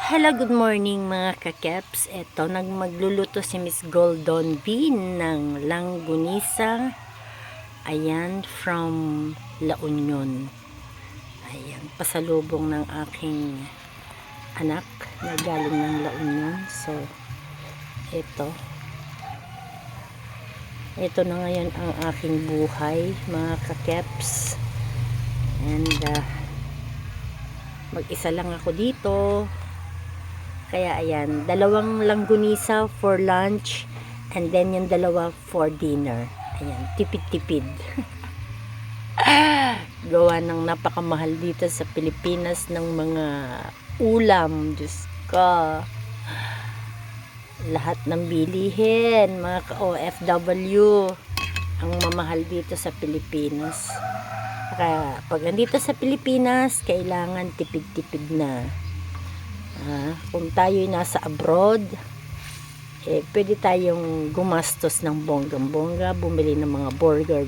Hello, good morning mga kakeps. Eto, magluluto si Miss Golden Bean ng langgunisa. Ayan, from La Union. Ayan, pasalubong ng aking anak na galing ng La Union. So, ito na ngayon ang aking buhay mga kakeps. And, mag-isa lang ako dito. Kaya ayan, dalawang langgunisa for lunch and then yung dalawa for dinner. Ayan, tipid-tipid. Gawa ng napakamahal dito sa Pilipinas ng mga ulam. Diyos ko. Lahat ng bilihin, mga OFW, ang mamahal dito sa Pilipinas. Kaya pag nandito sa Pilipinas, kailangan tipid-tipid na. Kung tayo'y nasa abroad, pwede tayong gumastos ng bonggang-bongga, bumili ng mga burger.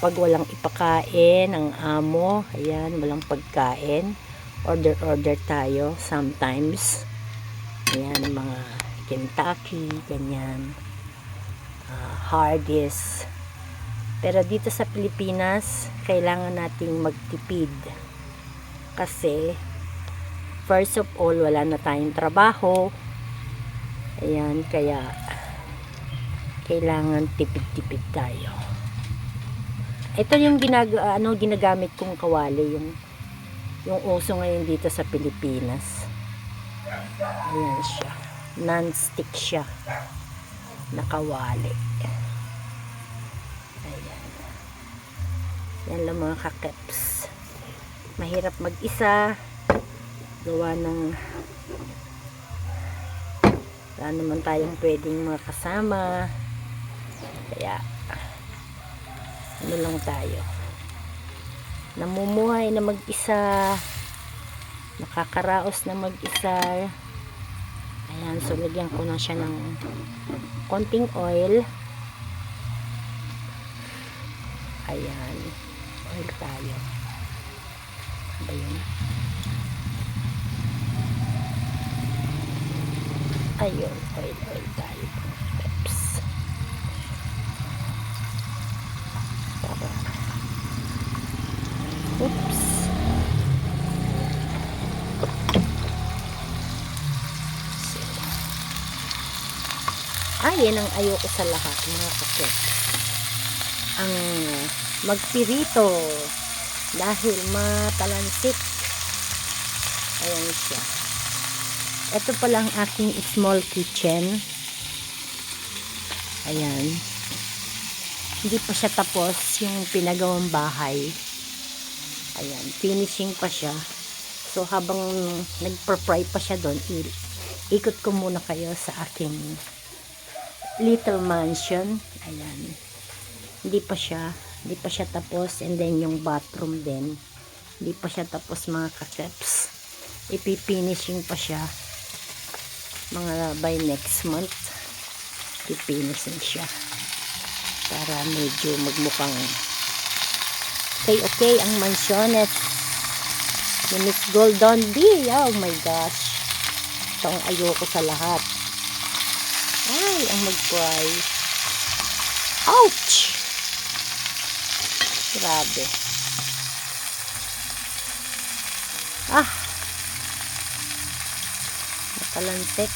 Pag walang ipakain ang amo, ayan, walang pagkain, order tayo sometimes. Ayan, mga Kentucky, ganyan, Hardee's. Pero dito sa Pilipinas, kailangan nating magtipid. Kasi first of all, wala na tayong trabaho. Ayan, kaya kailangan tipid-tipid tayo. Ito yung ginagamit kong kawali, yung uso ngayon dito sa Pilipinas. Ayan siya. Non-stick siya. Nakawali. Ayan. Yan lang mga kakeps. Mahirap mag-isa. Gawa ng wala naman tayong pwedeng makasama, kaya ano lang tayo, namumuhay na mag-isa, nakakaraos na mag-isa. Ayan, so lagyan ko na siya ng konting oil. Ayan, oil tayo. Ayan. Ayun, oil tayo. Peps. Oops. Yan ang ayoko sa lahat, mga kapeps. Ang magpirito dahil matalansik. Ayan siya. Ito pala ang aking small kitchen. Ayan. Hindi pa siya tapos yung pinagawang bahay. Ayan. Finishing pa siya. So, habang nagpa-fry pa siya doon, ikot ko muna kayo sa aking little mansion. Ayan. Hindi pa siya tapos. And then, yung bathroom din. Hindi pa siya tapos, mga kakeps. Ipifinishing pa siya. Mga by next month pipinisin siya para medyo magmukhang okay ang mansiones ni Miss Golden Bean. Oh my gosh, ito ang ayoko sa lahat. Ay, ang mag-fry. Ouch, grabe. Nakalansik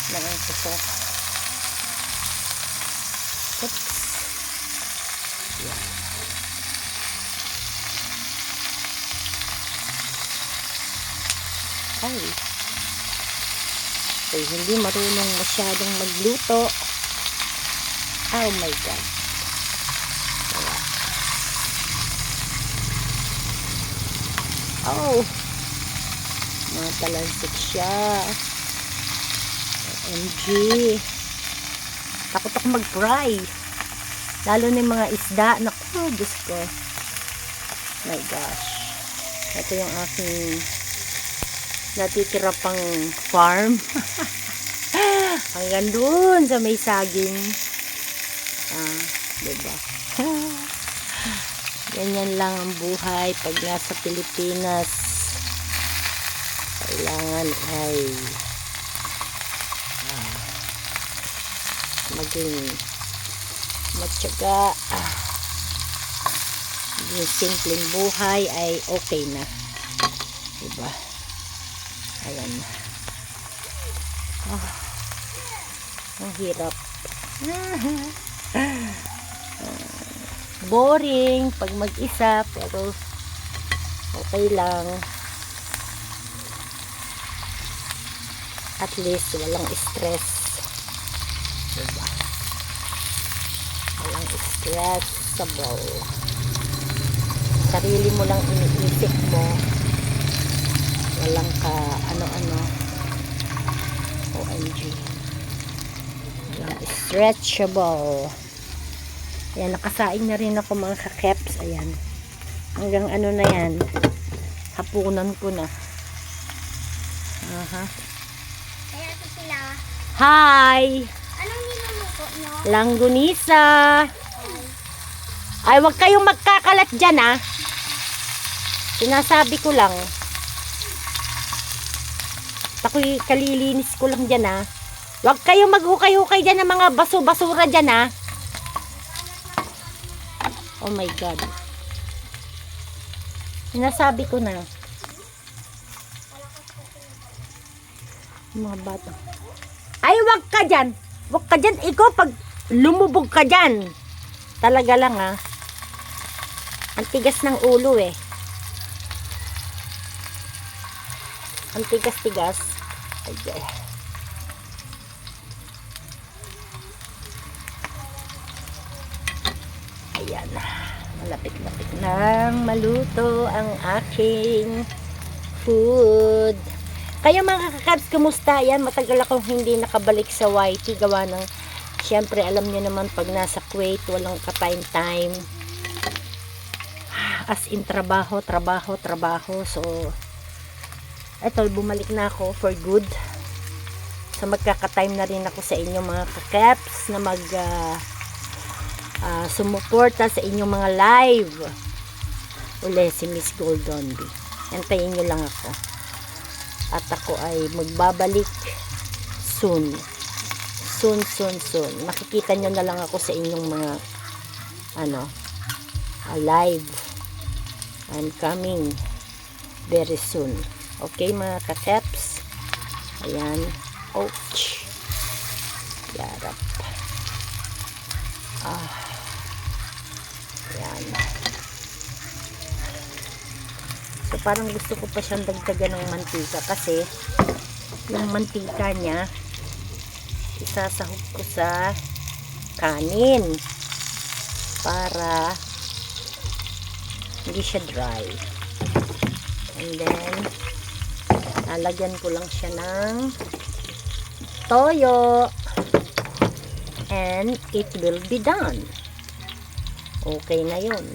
na ang kusok. Oops. Yan. Hindi marunong masyadong magluto. Oh my God. Mga talansik siya. OMG. Takot ako mag-fry. Lalo na yung mga isda. Naku, Diyos ko. My gosh. Ito yung aking natitira pang farm. Hanggang doon sa may saging. Diba? Ganyan lang ang buhay pag nasa Pilipinas. Kailangan ay maging matyaga. Yung simpleng buhay ay okay na. Diba? Ayan. Ang hirap. Boring pag mag-isa, pero okay lang. At least walang stress. Diba? Walang stress sa ball. Sarili mo lang iniisip mo. Walang ka ano-ano. OMG. Walang stretchable. Ayan, nakasaing na rin ako mga kakeps. Ayan. Hanggang ano na yan. Hapunan ko na. Aha. Kaya ito sila. Hi! Anong niluluto nyo? Langgunisa! Ay, wag kayong magkakalat dyan, ah. Sinasabi ko lang. Ako'y kalilinis ko lang dyan, ah. Wag kayong maghukay-hukay dyan ng mga basura dyan, ah. Oh my God. Sinasabi ko na. Mga bata. Ay, wag ka dyan. Wag ka dyan. Ikaw, pag lumubog ka dyan. Talaga lang, ah. Ang tigas ng ulo, eh. Ang tigas-tigas. Okay. Ayan. Malapit-lapit nang maluto ang aking food. Kaya mga kakabs, kumusta? Yan, matagal akong hindi nakabalik sa YT. Gawa ng, syempre, alam niyo naman pag nasa Kuwait, walang ka-time-time. As in, trabaho. So, eto, bumalik na ako for good. So, magkaka-time na rin ako sa inyo mga kakabs na sumuporta sa inyong mga live. Uli si Miss Golden Bee. Antayin nyo lang ako. At ako ay magbabalik soon. Soon. Makikita nyo na lang ako sa inyong mga live. I'm coming very soon. Okay mga kakeps? Ayan. Ouch. Yarap. Ayan. So parang gusto ko pa siyang dagdagan ng mantika kasi yung mantika niya isasahog ko sa kanin para hindi siya dry. And then lalagyan ko lang siya ng toyo and it will be done. Okay na yun.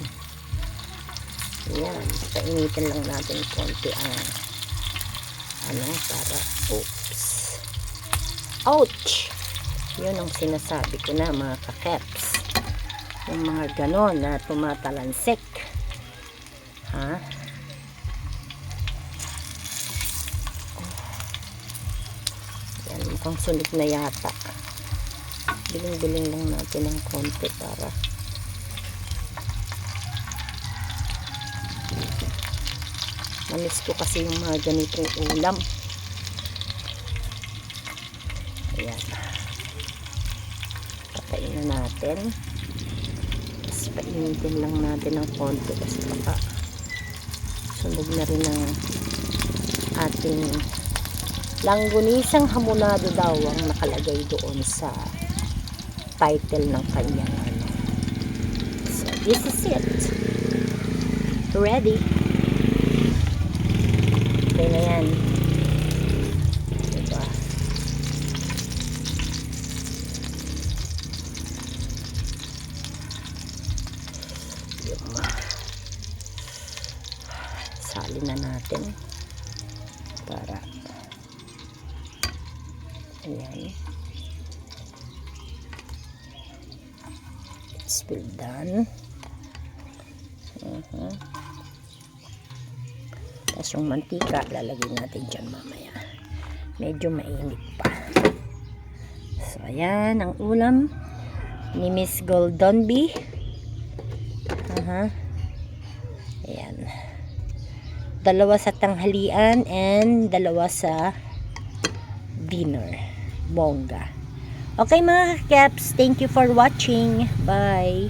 Yan, painitin lang natin konti ang para ouch, yun ang sinasabi ko na mga kakeps, yung mga ganon na tumatalansik, ha. Yan, mukhang sunog na yata. Biling-biling lang natin ng konti para namiss ko kasi yung mga ganitong ulam. Ayan. Patayin na natin. Tapos painitin lang natin ng konti kasi baka sunog na rin ang ating langgunisang hamonado daw ang nakalagay doon sa title ng kanyang So this is it. Ready. Okay na yan. Diba? Salin na natin para ayan. It's well done. Tapos yung mantika, lalagyan natin dyan mamaya. Medyo mainit pa. So, ayan, ang ulam ni Miss Golden Bee. Ayan. 2 sa tanghalian and 2 sa dinner. Bongga. Okay mga kakeps, thank you for watching. Bye!